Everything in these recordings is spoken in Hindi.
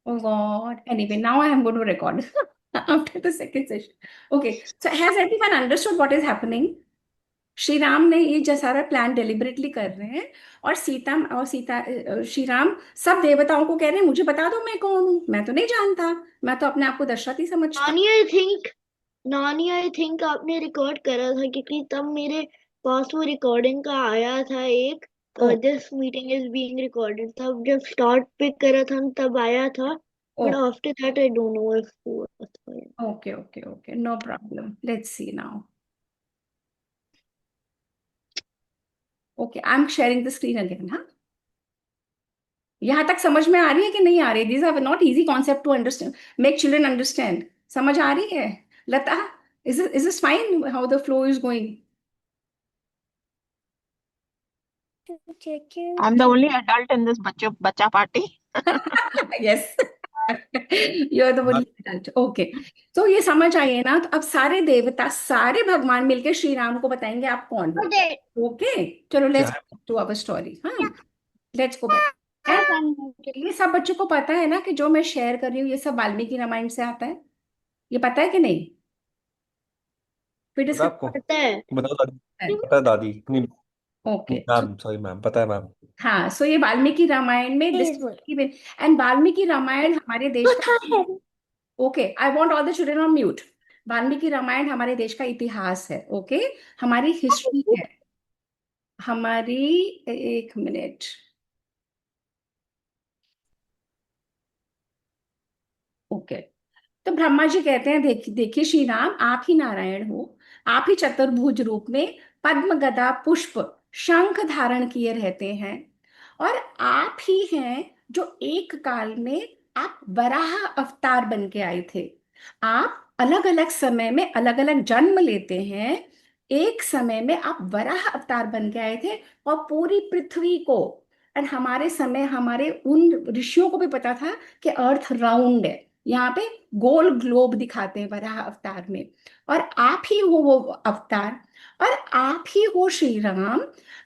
Oh God. Anyway, now I am going to record after the second session. Okay. So has everyone understood what is happening? Shri Ram ने ये जो सारा प्लान डेलिबरेटली कर रहे हैं, और श्री राम सब देवताओं को कह रहे हैं मुझे बता दो मैं कौन हूँ, मैं तो नहीं जानता, मैं तो अपने आप को दशरथ ही समझता। नानी आई थिंक नानी आई थिंक आपने रिकॉर्ड करा था, क्योंकि तब मेरे पास वो रिकॉर्डिंग का आया था एक। Oh, this meeting is being recorded, तब जब स्टार्ट पे करा था तब आया था। Oh, but after that I don't know if okay okay okay, no problem, let's see now. Okay, I am sharing the screen again. हाँ, यहाँ तक समझ में आ रही है कि नहीं आ रही? These are not easy concept to understand, make children understand. समझ आ रही है? Lata, is is fine how the flow is going? I'm the only adult in this bacha party. Yes, you are the only adult. Okay, तो ये समझ आइए ना, तो अब सारे देवता सारे भगवान मिलके श्री राम को बताएंगे आप कौन हो। आई ओके, चलो लेट्स टू अवर स्टोरी। हाँ, लेट्स गो बैक। ये सब बच्चों को पता है ना कि जो मैं शेयर कर रही हूँ ये सब वाल्मीकि रामायण से आता है? ये पता है कि नहीं? फिर पता डिस्कस है आपको? पता है। बताओ दादी। करते हैं। पता है दादी नहीं। ओके, मैम, सॉरी मैम, पता है मैम। हाँ, सो ये वाल्मीकि रामायण में एंड वाल्मीकि रामायण हमारे देश का, okay, I want all the children on mute. Valmiki Ramayana हमारे देश का इतिहास है, ओके, हमारी हिस्ट्री है, हमारी, एक मिनट, ओके। तो ब्रह्मा जी कहते हैं देखिए श्री राम, आप ही नारायण हो, आप ही चतुर्भुज रूप में पद्म गदा पुष्प शंख धारण किए रहते हैं, और आप ही हैं जो एक काल में आप वराह अवतार बन के आए थे। आप अलग अलग समय में अलग अलग जन्म लेते हैं, एक समय में आप वराह अवतार बन के आए थे, और पूरी पृथ्वी को, और हमारे समय हमारे उन ऋषियों को भी पता था कि अर्थ राउंड है, यहाँ पे गोल ग्लोब दिखाते हैं वराह अवतार में, और आप ही हो वो अवतार, और आप ही हो श्री राम।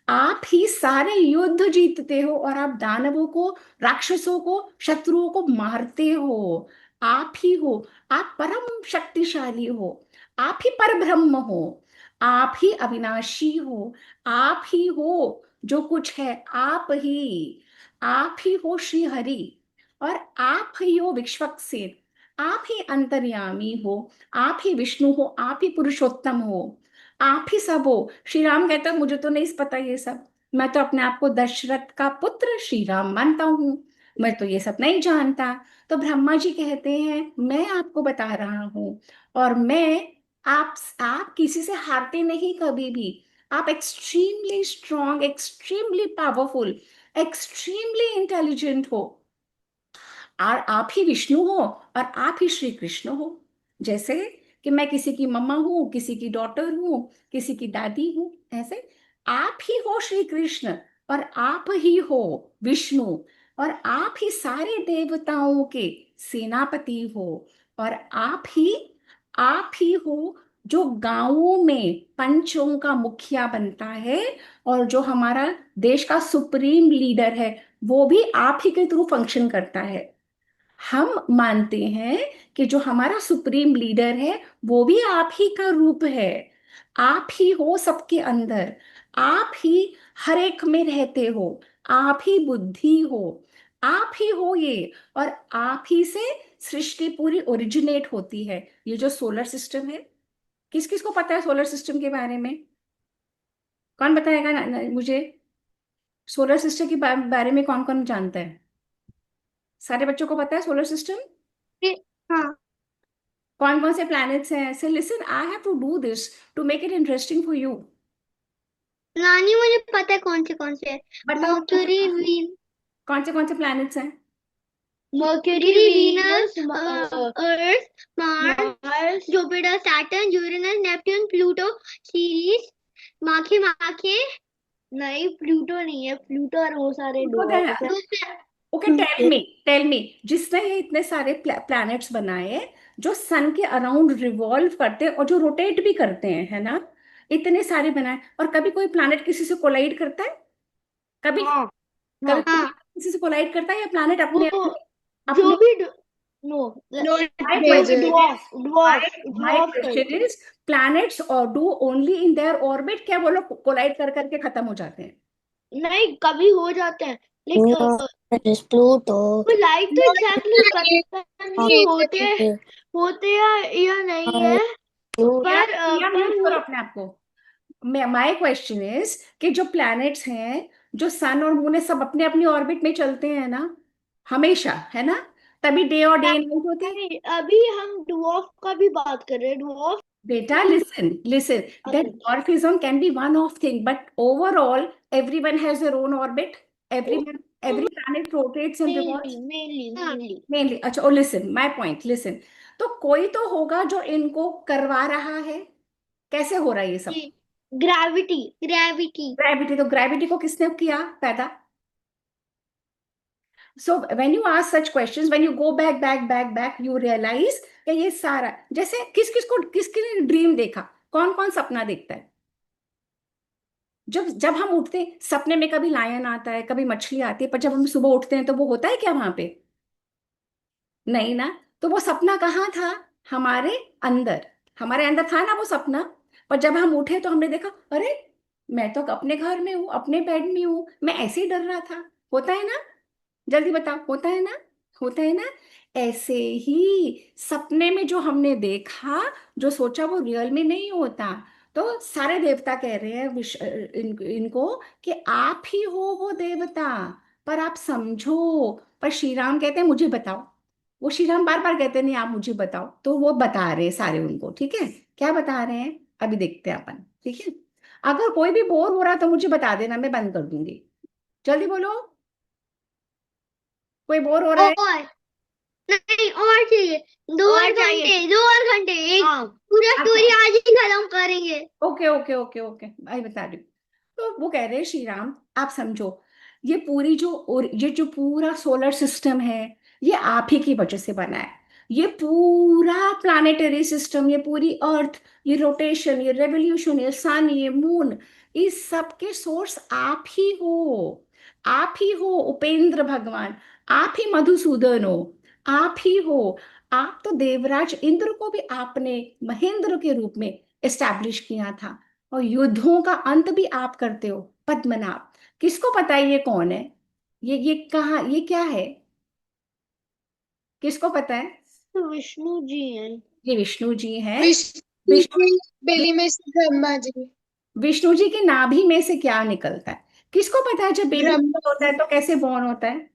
आप ही सारे युद्ध जीतते हो, और आप दानवों को, राक्षसों को, शत्रुओं को मारते हो। आप ही हो, आप परम शक्तिशाली हो, आप ही परब्रह्म हो, आप ही अविनाशी हो, आप ही हो जो कुछ है, आप ही हो श्री हरि, और आप ही हो विश्वक्सेन, आप ही अंतर्यामी हो, आप ही विष्णु हो, आप ही पुरुषोत्तम हो, आप ही सब हो। श्री राम कहता है मुझे तो नहीं पता ये सब, मैं तो अपने आप को दशरथ का पुत्र श्री राम मानता हूँ, मैं तो ये सब नहीं जानता। तो ब्रह्मा जी कहते हैं मैं आपको बता रहा हूँ, और मैं, आप किसी से हारते नहीं कभी भी, आप extremely strong, extremely powerful, extremely intelligent हो, और आप ही विष्णु हो, और आप ही श्री कृष्ण हो। जैसे कि मैं किसी की मम्मा हूँ, किसी की डॉटर हूँ, किसी की दादी हूँ, ऐसे आप ही हो श्री कृष्ण, और आप ही हो विष्णु, और आप ही सारे देवताओं के सेनापति हो, और आप ही हो जो गांवों में पंचों का मुखिया बनता है, और जो हमारा देश का सुप्रीम लीडर है वो भी आप ही के थ्रू फंक्शन करता है। हम मानते हैं कि जो हमारा सुप्रीम लीडर है वो भी आप ही का रूप है। आप ही हो सबके अंदर, आप ही हर एक में रहते हो, आप ही बुद्धि हो, आप ही हो ये, और आप ही से सृष्टि पूरी ओरिजिनेट होती है। ये जो सोलर सिस्टम है, किस किस को पता है सोलर सिस्टम के बारे में? कौन बताएगा मुझे? सोलर सिस्टम के बारे में कौन कौन जानता है? सारे बच्चों को पता है सोलर सिस्टम? हाँ। कौन कौन से प्लैनेट्स हैं? Say listen, I have to do this to make it interesting for you. नानी मुझे पता है कौन से हैं। बताओ मर्क्यूरी वीन कौन से प्लैनेट्स हैं? Mercury, Venus, Earth, Mars, Jupiter, Saturn, Uranus, Neptune, Pluto, series, माखे माखे। नहीं, प्लूटो नहीं है, प्लूटो और वो सारे डॉग्स हैं। ओके, टेल मी, जिसने ये इतने सारे प्लैनेट्स बनाए जो सन के अराउंड रिवॉल्व करते हैं और जो रोटेट भी करते हैं, है ना, इतने सारे बनाए, और कभी कोई प्लैनेट किसी से कोलाइड करता है? कभी हाँ कभी हाँ। किसी से कोलाइड करता है, या प्लैनेट वो अपने आप में जो अपने भी नो my जो question is dwarf my question is planets or do only in their orbit, क्या वो लोग कोलाइड कर करके खत्म हो जाते हैं? नहीं, कभी हो जाते हैं, लेकिन प्लूटो वो लाइक तो एग्जैक्टली पता नहीं होते या नहीं है, पर या म्यूट करो अपने आप को। माय क्वेश्चन इज कि जो प्लैनेट्स हैं, जो सन और मून है, सब अपने अपनी ऑर्बिट में चलते हैं ना, हमेशा, है ना? तभी डे और डे नाइट होती है। नहीं, अभी हम ड्वार्फ का भी बात कर रहे हैं। Dwarf Beta, listen. That dwarfism can be one of thing, but overall, everyone has their own orbit. Every planet rotates and revolves. Mainly Mainly, अच्छा, oh, listen, my point, listen. तो कोई तो होगा जो इनको करवा रहा है। कैसे हो रहा है ये सब? Gravity gravity. तो ग्रेविटी को किसने किया पैदा? So when you ask such questions, when you go back, you realize कि ये सारा, जैसे किसने ड्रीम देखा, कौन कौन सपना देखता है? जब जब हम उठते हैं, सपने में कभी लायन आता है, कभी मछली आती है, पर जब हम सुबह उठते हैं तो वो होता है क्या वहां पे? नहीं ना। तो वो सपना कहाँ था? हमारे अंदर। हमारे अंदर था ना वो सपना। पर जब हम उठे तो हमने देखा, अरे मैं तो अपने घर में हूँ, अपने बेड में हूँ, मैं ऐसे ही डर रहा था। होता है ना? जल्दी बताओ, होता है ना? होता है ना? ऐसे ही सपने में जो हमने देखा, जो सोचा, वो रियल में नहीं होता। तो सारे देवता कह रहे हैं इनको कि आप ही हो वो देवता, पर आप समझो। पर श्री राम कहते हैं मुझे बताओ। वो श्री राम बार बार कहते हैं नहीं, आप मुझे बताओ। तो वो बता रहे हैं सारे उनको। ठीक है, क्या बता रहे हैं अभी देखते हैं अपन। ठीक है, अगर कोई भी बोर हो रहा तो मुझे बता देना, मैं बंद कर दूंगी। जल्दी बोलो, कोई बोर हो रहा है? और नहीं, और चाहिए, 2 और घंटे एक पूरा स्टोरी आज ही खत्म करेंगे। ओके ओके ओके ओके, मैं बता रही हूँ। तो वो कह रहे हैं श्री राम, आप समझो, ये पूरी जो, और ये जो पूरा सोलर सिस्टम है, ये आप ही की वजह से बना है। ये पूरा प्लानिटरी सिस्टम, ये पूरी अर्थ, ये रोटेशन, ये रेवोल्यूशन, ये सन, ये मून, इस सब के सोर्स आप ही हो। आप ही हो उपेंद्र भगवान। आप ही मधुसूदन हो। आप ही हो। आप तो देवराज इंद्र को भी आपने महेंद्र के रूप में एस्टैब्लिश किया था। और युद्धों का अंत भी आप करते हो, पद्मनाभ। किसको पता है ये कौन है? ये कहाँ, ये क्या है? किसको पता है? तो विष्णु जी हैं। ये विष्णु जी हैं। विष्णु विष्णु की बेली में से ब्रह्मा जी। विष्णु जी की नाभि में से क्या निकलता है? किसको पता है जब बेबी ब्रह्मा होता है तो कैसे बॉर्न होता है?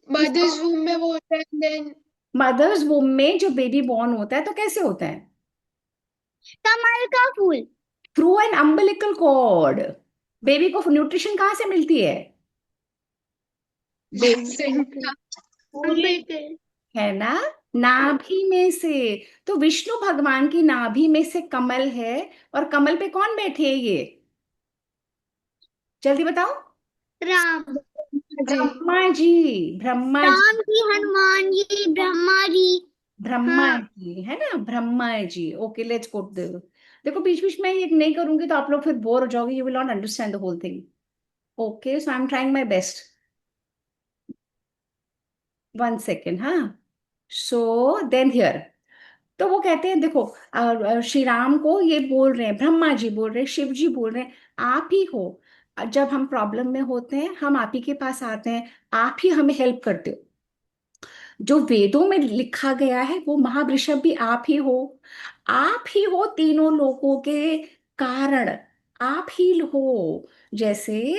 मदर्स रूम में वो होता है, देन मदर्स वूम में जो बेबी बॉर्न होता है तो कैसे होता है? कमल का फूल। Through an umbilical cord. Baby को न्यूट्रिशन कहाँ से मिलती है? बेबी है ना, नाभि में से। तो विष्णु भगवान की नाभि में से कमल है, और कमल पे कौन बैठे हैं ये? जल्दी बताओ। राम। जी। ब्रह्मा जी। ब्रह्मा जी। राम जी, हनुमान जी, ब्रह्मा जी। ब्रह्मा हाँ, जी, है ना, Brahma ji. Okay, let's go. देखो, बीच बीच में ये नहीं करूंगी तो आप लोग फिर बोर हो जाओगे, you will not understand the whole thing. Okay, so I am trying my best. One second, हाँ। सो देन हियर, तो वो कहते हैं देखो, श्री राम को ये बोल रहे हैं, ब्रह्मा जी बोल रहे हैं, शिव जी बोल रहे हैं, आप ही हो। जब हम प्रॉब्लम में होते हैं हम आप ही के पास आते हैं, आप ही हमें हेल्प करते हो। जो वेदों में लिखा गया है वो महावृषभ भी आप ही हो। आप ही हो तीनों लोकों के कारण। आप ही हो। जैसे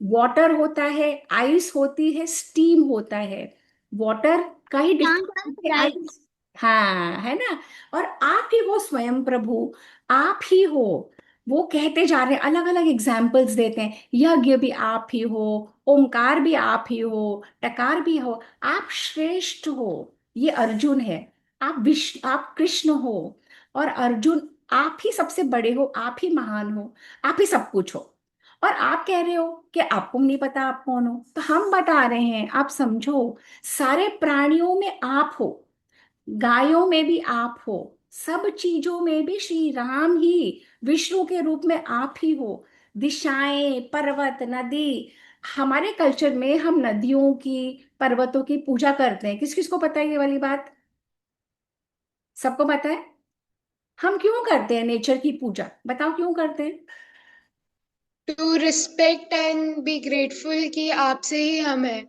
वाटर होता है, आइस होती है, स्टीम होता है। वाटर का ही डिफरेंस है, आइस। हाँ, है ना। और आप ही हो स्वयं प्रभु। आप ही हो। वो कहते जा रहे हैं, अलग अलग एग्जाम्पल्स देते हैं, यज्ञ भी आप ही हो, ओमकार भी आप ही हो, टकार भी हो। आप श्रेष्ठ हो। ये अर्जुन है। आप कृष्ण हो। और अर्जुन, आप ही सबसे बड़े हो, आप ही महान हो, आप ही सब कुछ हो। और आप कह रहे हो कि आपको नहीं पता आप कौन हो, तो हम बता रहे हैं, आप समझो। सारे प्राणियों में आप हो, गायों में भी आप हो, सब चीजों में भी श्री राम ही विष्णु के रूप में आप ही हो। दिशाएं, पर्वत, नदी, हमारे कल्चर में हम नदियों की, पर्वतों की पूजा करते हैं। किस किस को पता है ये वाली बात? सबको पता है। हम क्यों करते हैं नेचर की पूजा? बताओ क्यों करते हैं? To respect and be grateful कि आपसे ही हम हैं,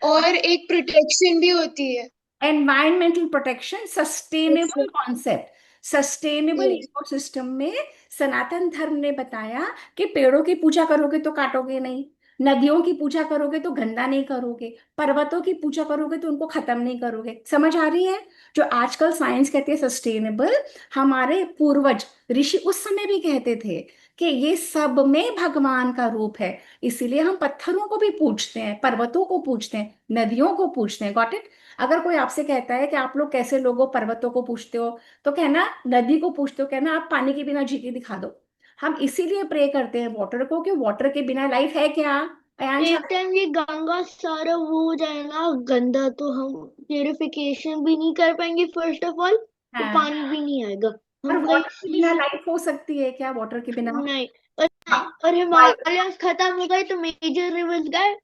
और एक प्रोटेक्शन भी होती है। Environmental protection, sustainable Yes, concept. Sustainable yes. Ecosystem में सनातन धर्म ने बताया कि पेड़ों की पूजा करोगे तो काटोगे नहीं, नदियों की पूजा करोगे तो गंदा नहीं करोगे, पर्वतों की पूजा करोगे तो उनको खत्म नहीं करोगे। समझ आ रही है? जो आजकल साइंस कहती है सस्टेनेबल, हमारे पूर्वज ऋषि उस समय भी कहते थे कि ये सब में भगवान का रूप है। इसीलिए हम पत्थरों को भी पूजते हैं, पर्वतों को पूजते हैं, नदियों को पूजते हैं। Got it? अगर कोई आपसे कहता है कि आप लोग कैसे लोगों पर्वतों को पूछते हो, तो कहना नदी को पूछते हो, कहना आप पानी के बिना जी के दिखा दो। हम इसीलिए प्रे करते हैं वाटर को कि वाटर के बिना लाइफ है क्या? अयांश, एक टाइम ये गंगा सारा वो हो जाएगा गंदा, तो हम प्यूरिफिकेशन भी नहीं कर पाएंगे फर्स्ट ऑफ ऑल, तो हाँ, पानी भी नहीं आएगा। पर हम वाटर के बिना कहीं लाइफ हो सकती है क्या? वाटर के बिना? नहीं। और हाँ, और वायु, हिमालय खत्म हो गए तो मेजर रिवर्स गए,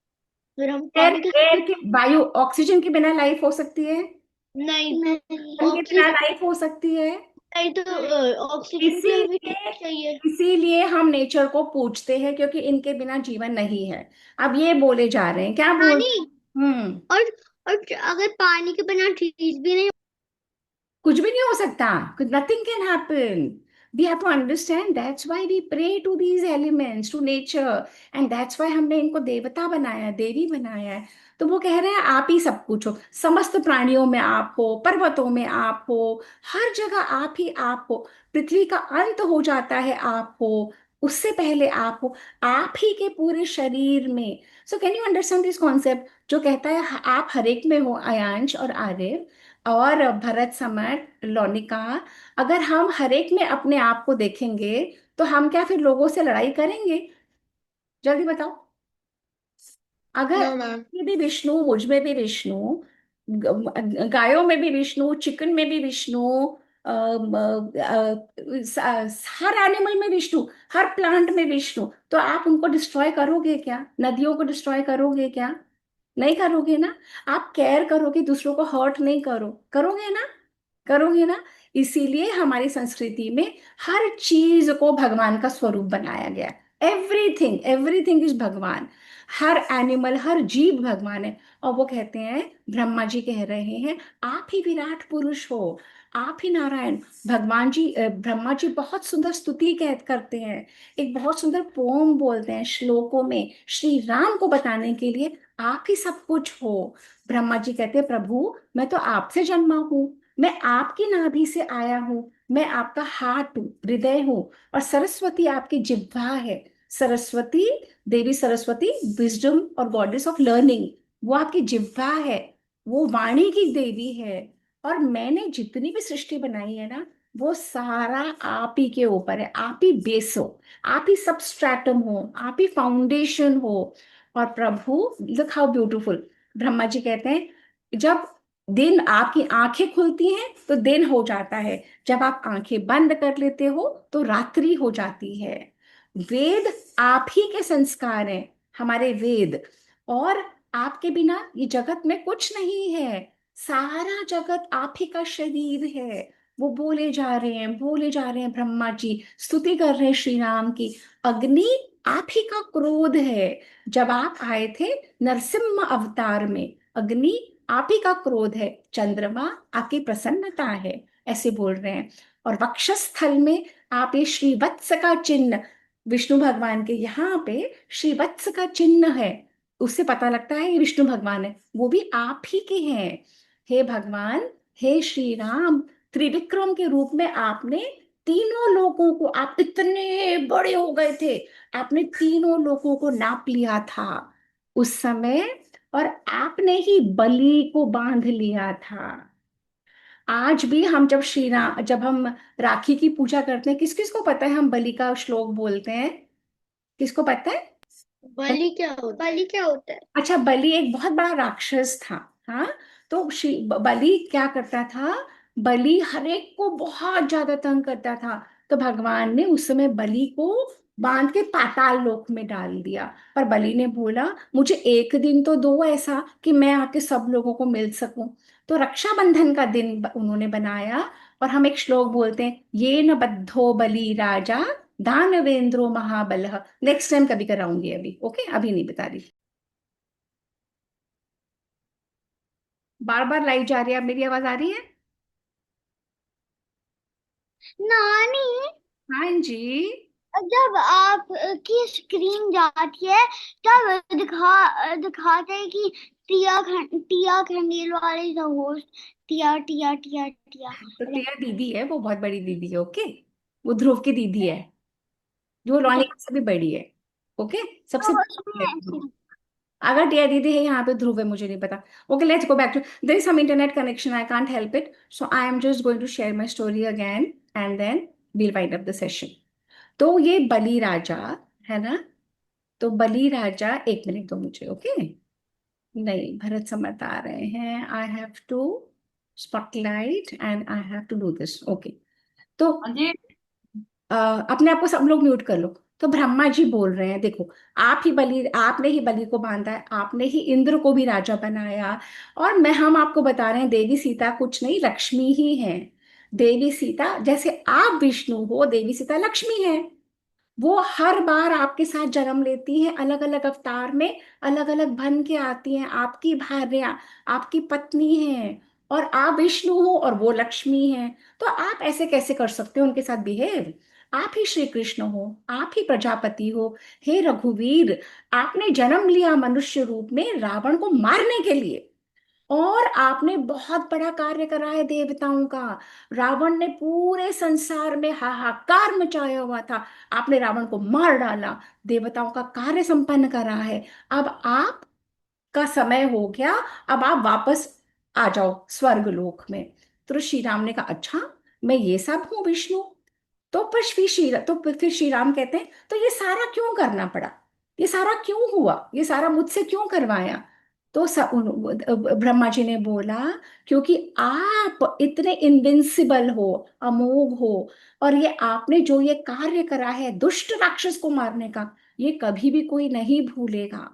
फिर हम एयर, पानी कैसे एयर पी? की, वायु, ऑक्सीजन के बिना लाइफ हो सकती है? नहीं, जल के बिना ऑक्सीजन लाइफ हो सकती है? नहीं तो ऑक्सीजन के लिए भी इसीलिए चाहिए। इसीलिए हम नेचर को पूजते हैं, क्योंकि इनके बिना जीवन नहीं है। अब ये बोले जा रहे हैं, क्या बोल पानी, रहे हैं? और और अगर पानी के बिना ट्रीज भी नहीं। कुछ भी नहीं हो सकता। Nothing can happen. We have to understand, that's why we pray to these elements, to nature, and that's why हमने इनको देवता बनाया है, देवी बनाया है। तो वो कह रहे हैं आप ही सब कुछ हो, समस्त प्राणियों में आप हो, पर्वतों में आप हो, हर जगह आप ही आप हो। पृथ्वी का अंत हो जाता है आप हो, उससे पहले आप हो, आप ही के पूरे शरीर में। So can you understand this concept जो कहता है आप हर एक में हो, अयांश और आर्य और भरत, समर, लोनिका। अगर हम हर एक में अपने आप को देखेंगे, तो हम क्या फिर लोगों से लड़ाई करेंगे? जल्दी बताओ। अगर नो मैम। ये भी विष्णु, मुझ में भी विष्णु, गायों में भी विष्णु, चिकन में भी विष्णु, हर एनिमल में विष्णु, हर प्लांट में विष्णु, तो आप उनको डिस्ट्रॉय करोगे क्या? नदियों को डिस्ट्रॉय करोगे क्या? नहीं करोगे ना। आप केयर करोगे, दूसरों को हर्ट नहीं करोगे ना? करोगे ना? इसीलिए हमारी संस्कृति में हर चीज को भगवान का स्वरूप बनाया गया। एवरीथिंग, एवरीथिंग इज भगवान। हर एनिमल, हर जीव भगवान है। और वो कहते हैं, ब्रह्मा जी कह रहे हैं, आप ही विराट पुरुष हो, आप ही नारायण। भगवान जी, ब्रह्मा जी बहुत सुंदर स्तुति कह करते हैं, एक बहुत सुंदर पोम बोलते हैं श्लोकों में श्री राम को बताने के लिए, आप ही सब कुछ हो। ब्रह्मा जी कहते हैं, प्रभु मैं तो आपसे जन्मा हूं, मैं आपकी नाभि से आया हूं, मैं आपका हार्ट हूँ, हृदय हूँ। और सरस्वती आपकी जिह्वा है। सरस्वती, देवी सरस्वती, विजडम और गॉडेस ऑफ लर्निंग, वो आपकी जिह्वा है, वो वाणी की देवी है। और मैंने जितनी भी सृष्टि बनाई है ना, वो सारा आप ही के ऊपर है। आप ही बेस हो, आप ही सबस्ट्रैटम हो, आप ही फाउंडेशन हो। और प्रभु, look how beautiful, Brahma ji कहते हैं, जब दिन आपकी आंखें खुलती हैं तो दिन हो जाता है, जब आप आंखें बंद कर लेते हो तो रात्रि हो जाती है। वेद आप ही के संस्कार हैं, हमारे वेद। और आपके बिना ये जगत में कुछ नहीं है। सारा जगत आप ही का शरीर है। वो बोले जा रहे हैं, बोले जा रहे हैं, ब्रह्मा जी स्तुति कर रहे हैं श्री राम की। अग्नि आप ही का क्रोध है। जब आप आए थे नरसिम्हा अवतार में, अग्नि आप ही का क्रोध है। चंद्रमा आपकी प्रसन्नता है, ऐसे बोल रहे हैं। और वक्षस्थल में आप ये श्रीवत्स का चिन्ह, विष्णु भगवान के यहाँ पे श्रीवत्स का चिन्ह है, उससे पता लगता है ये विष्णु भगवान है, वो भी आप ही के हैं। हे भगवान, हे श्री राम, त्रिविक्रम के रूप में आपने तीनों लोगों को, आप इतने बड़े हो गए थे, आपने तीनों लोगों को नाप लिया था उस समय। और आपने ही बलि को बांध लिया था। आज भी हम जब श्री राम, जब हम राखी की पूजा करते हैं, किस किस को पता है हम बलि का श्लोक बोलते हैं? किसको पता है? बलि क्या होता है? अच्छा, बलि एक बहुत बड़ा राक्षस था। हाँ, तो श्री बलि क्या करता था? बलि हर एक को बहुत ज्यादा तंग करता था। तो भगवान ने उस समय बलि को बांध के पाताल लोक में डाल दिया। पर बलि ने बोला मुझे एक दिन तो दो ऐसा कि मैं आके सब लोगों को मिल सकूं। तो रक्षाबंधन का दिन उन्होंने बनाया। और हम एक श्लोक बोलते हैं, ये न बद्धो बलि राजा दानवेंद्रो महाबलः। नेक्स्ट टाइम कभी कराऊंगी, अभी ओके, अभी नहीं बता रही। बार बार लाइट जा रही है, अब मेरी आवाज आ रही है? नानी, हाँ जी। जब आप की स्क्रीन जाती है तब दिखाते हैं कि टिया खंडेल वाले द होस्ट। टिया टिया टिया टिया। तो टिया दीदी है, वो बहुत बड़ी दीदी है, ओके। वो ध्रुव की दीदी है, जो रोनिका से भी बड़ी है, ओके। सबसे तो बड़ी उसमें है। अगर टिया दीदी है यहाँ पे, ध्रुव है, मुझे नहीं पता। Okay, let's go back to, there is some internet connection, I can't help it, so I am just going to share my story again and then we'll wind up the session. तो ये बलि राजा है ना। तो बलि राजा, एक मिनट दो मुझे, ओके। नहीं, भरत समर्थ आ रहे हैं, I have to spotlight and I have to do this, okay. तो अपने आप को सब लोग म्यूट कर लो। तो ब्रह्मा जी बोल रहे हैं, देखो, आपने ही बलि को बांधा है, आपने ही इंद्र को भी राजा बनाया। और हम आपको बता रहे हैं, देवी सीता कुछ नहीं, लक्ष्मी ही है। देवी सीता, जैसे आप विष्णु हो, देवी सीता लक्ष्मी है। वो हर बार आपके साथ जन्म लेती हैं, अलग अलग अवतार में, अलग अलग बन के आती हैं, आपकी भार्या, आपकी पत्नी है। और आप विष्णु हो और वो लक्ष्मी है। तो आप ऐसे कैसे कर सकते हो उनके साथ बिहेव? आप ही श्री कृष्ण हो, आप ही प्रजापति हो। हे रघुवीर, आपने जन्म लिया मनुष्य रूप में रावण को मारने के लिए, और आपने बहुत बड़ा कार्य करा है देवताओं का। रावण ने पूरे संसार में हाहाकार मचाया हुआ था, आपने रावण को मार डाला, देवताओं का कार्य संपन्न करा है। अब आप का समय हो गया, अब आप वापस आ जाओ स्वर्ग लोक में। तो श्री राम ने कहा, अच्छा, मैं ये सब हूँ विष्णु? तो फिर श्री राम कहते हैं, तो ये सारा क्यों करना पड़ा? ये सारा क्यों हुआ? ये सारा मुझसे क्यों करवाया? तो ब्रह्मा जी ने बोला, क्योंकि आप इतने इनविंसिबल हो, अमोघ हो, और ये आपने जो ये कार्य करा है दुष्ट राक्षस को मारने का, ये कभी भी कोई नहीं भूलेगा।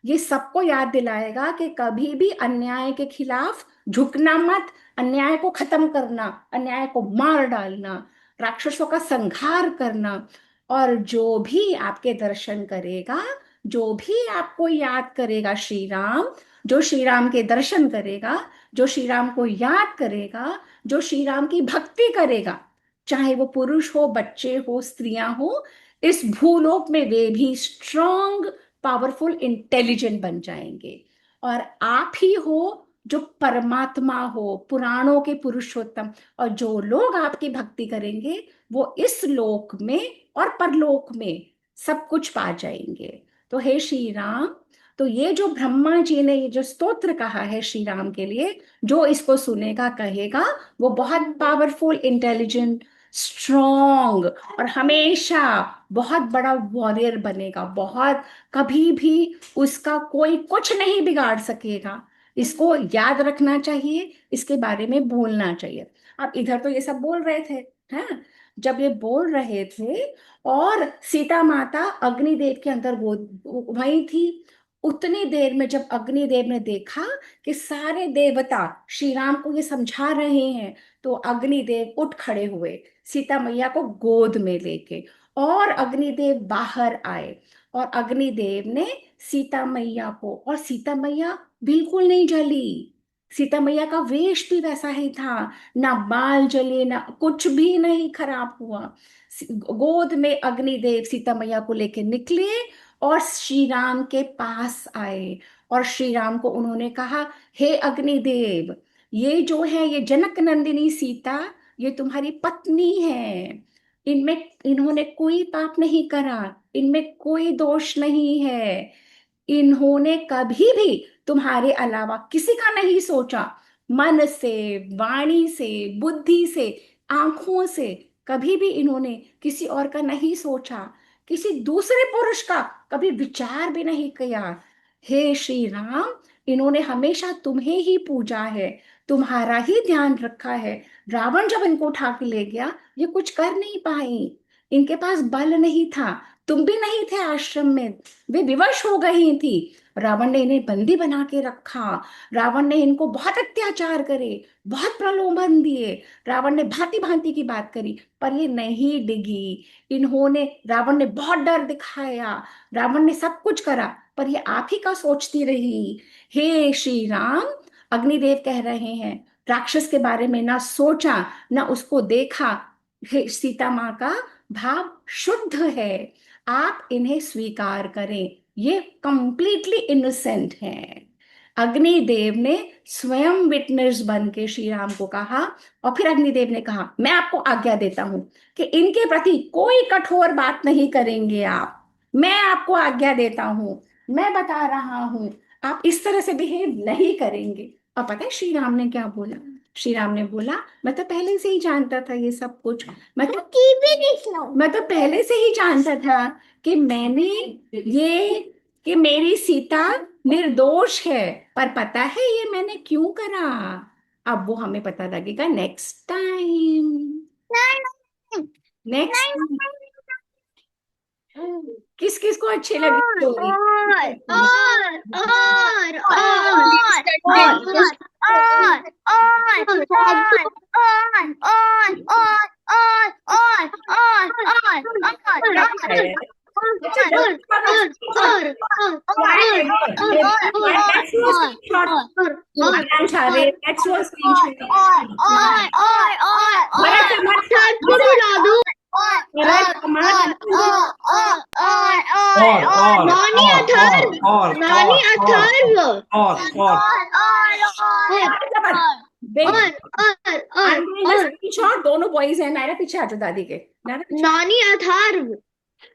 ये सबको याद दिलाएगा कि कभी भी अन्याय के खिलाफ झुकना मत, अन्याय को खत्म करना, अन्याय को मार डालना, राक्षसों का संहार करना। और जो भी आपके दर्शन करेगा, जो भी आपको याद करेगा श्री राम, जो श्री राम के दर्शन करेगा, जो श्री राम को याद करेगा, जो श्री राम की भक्ति करेगा, चाहे वो पुरुष हो, बच्चे हो, स्त्रियां हो, इस भूलोक में वे भी स्ट्रांग, पावरफुल, इंटेलिजेंट बन जाएंगे। और आप ही हो जो परमात्मा हो, पुराणों के पुरुषोत्तम। और जो लोग आपकी भक्ति करेंगे, वो इस लोक में और परलोक में सब कुछ पा जाएंगे। तो हे श्री राम, तो ये जो ब्रह्मा जी ने ये जो स्तोत्र कहा है श्री राम के लिए, जो इसको सुनेगा कहेगा, वो बहुत पावरफुल, इंटेलिजेंट, स्ट्रॉन्ग, और हमेशा बहुत बड़ा वॉरियर बनेगा, बहुत, कभी भी उसका कोई कुछ नहीं बिगाड़ सकेगा। इसको याद रखना चाहिए, इसके बारे में बोलना चाहिए। अब इधर तो ये सब बोल रहे थे, हैं? जब ये बोल रहे थे और सीता माता अग्निदेव के अंदर वो वही थी, उतनी देर में जब अग्निदेव ने देखा कि सारे देवता श्री राम को ये समझा रहे हैं, तो अग्निदेव उठ खड़े हुए सीता मैया को गोद में लेके, और अग्निदेव बाहर आए। और अग्निदेव ने सीता मैया को, और सीता मैया बिल्कुल नहीं जली, सीता मैया का वेश भी वैसा ही था, ना बाल जले, ना कुछ भी नहीं खराब हुआ। गोद में अग्निदेव सीता मैया को लेके निकले और श्री राम के पास आए। और श्री राम को उन्होंने कहा, हे अग्निदेव, ये जो है ये जनक नंदिनी सीता, ये तुम्हारी पत्नी है। इनमें इन्होंने कोई पाप नहीं करा, इनमें कोई दोष नहीं है। इन्होंने कभी भी तुम्हारे अलावा किसी का नहीं सोचा, मन से, वाणी से, बुद्धि से, आंखों से, कभी भी इन्होंने किसी और का नहीं सोचा, किसी दूसरे पुरुष का कभी विचार भी नहीं किया। हे श्री राम, इन्होंने हमेशा तुम्हें ही पूजा है, तुम्हारा ही ध्यान रखा है। रावण जब इनको उठा के ले गया, ये कुछ कर नहीं पाई, इनके पास बल नहीं था, तुम भी नहीं थे आश्रम में, वे विवश हो गई थी। रावण ने इन्हें बंदी बना के रखा, रावण ने इनको बहुत अत्याचार करे, बहुत प्रलोभन दिए, रावण ने भांति भांति की बात करी, पर ये नहीं डिगी। इन्होंने, रावण ने बहुत डर दिखाया, रावण ने सब कुछ करा, पर ये आप ही का सोचती रही। हे श्री राम, अग्निदेव कह रहे हैं, राक्षस के बारे में ना सोचा ना उसको देखा। हे सीता माँ का भाव शुद्ध है, आप इन्हें स्वीकार करें, ये कंप्लीटली इनोसेंट हैं। अग्निदेव ने स्वयं विटनेस बन के श्री राम को कहा, और फिर अग्निदेव ने कहा, मैं आपको आज्ञा देता हूं कि इनके प्रति कोई कठोर बात नहीं करेंगे आप, मैं आपको आज्ञा देता हूं, मैं बता रहा हूं, आप इस तरह से बिहेव नहीं करेंगे। और पता है श्री राम ने क्या बोला? श्री राम ने बोला, मैं तो पहले से ही जानता था ये सब कुछ, मैं तो पहले से ही जानता था कि मैंने ये, कि मेरी सीता निर्दोष है, पर पता है ये मैंने क्यों करा? अब वो हमें पता लगेगा नेक्स्ट टाइम। नेक्स्ट किस किस को अच्छी लगी स्टोरी? दोनों बॉयज हैं। नायरा पीछे आ जाओ दादी के। नायरा पीछे। नानी अथर्व।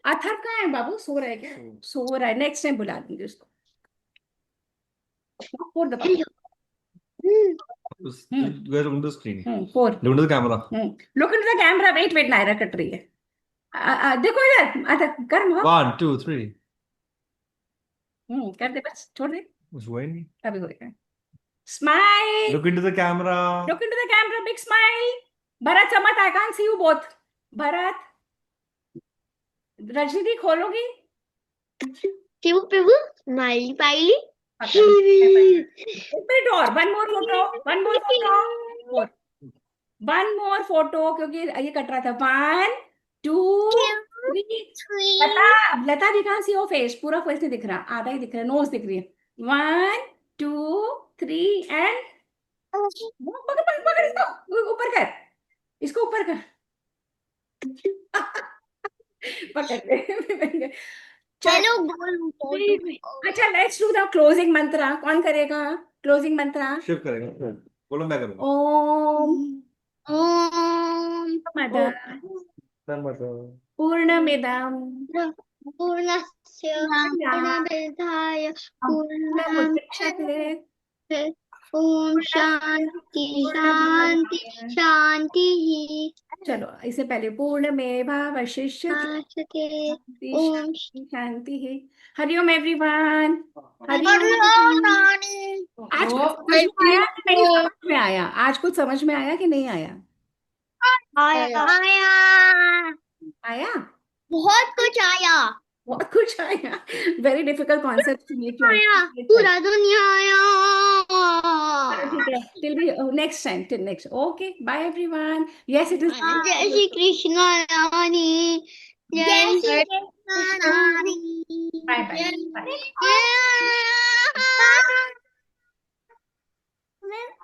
अथर्व कहाँ है बाबू? सो रहा है क्या? सो रहा है, नेक्स्ट टाइम बुला दूंगी उसको। Four the Go look into the screen. Four. Look into the camera. Look into the camera. Wait wait, Naira कट रही है। देखो इधर, कर मुँह। 1, 2, 3. कर दे बस, छोड़ दे, What's going? अभी होएगा। Smile. Look into the camera. Look into the camera, big smile. Bharat Samat, I can't see you both. Bharat, Rajni di खोलोगी? शिव प्रभु स्माइली पाइली। और one more photo, one more photo, one more photo, क्योंकि ये कट रहा था। 1, 2, 3। Lata, Lata we can't see your face, पूरा फेस नहीं दिख रहा, आधा ही दिख रहा है, नोज दिख रही है। 1, 2, 3 एंड पकड़ पकड़ पकड़, इसको ऊपर कर, इसको ऊपर कर। पकड़। चलो अच्छा, लेट्स डू द क्लोजिंग मंत्र। कौन करेगा क्लोजिंग मंत्र? शिव करेगा। बोलो, मैं करूंगा। ओम ओम पूर्णमिदं पूर्णस्य पूर्णमेधाय पूर्णमुदच्यते। ओम शांति शांति शांति। चलो, इससे पहले पूर्णमेवावशिष्यते। ओम शांति है। हरिओम एवरीवन। हरिओम। आज कुछ समझ में आया कि नहीं समझ में आया? आज कुछ समझ में आया कि नहीं आया? आया आया, बहुत कुछ आया। बहुत कुछ आया। Very difficult concept to make you. पूरा दुनिया आया। ठीक है, till we next time, till next. Okay, bye everyone. Yes, it is. जय श्री कृष्ण रानी। जय श्री कृष्ण रानी। Bye bye. जय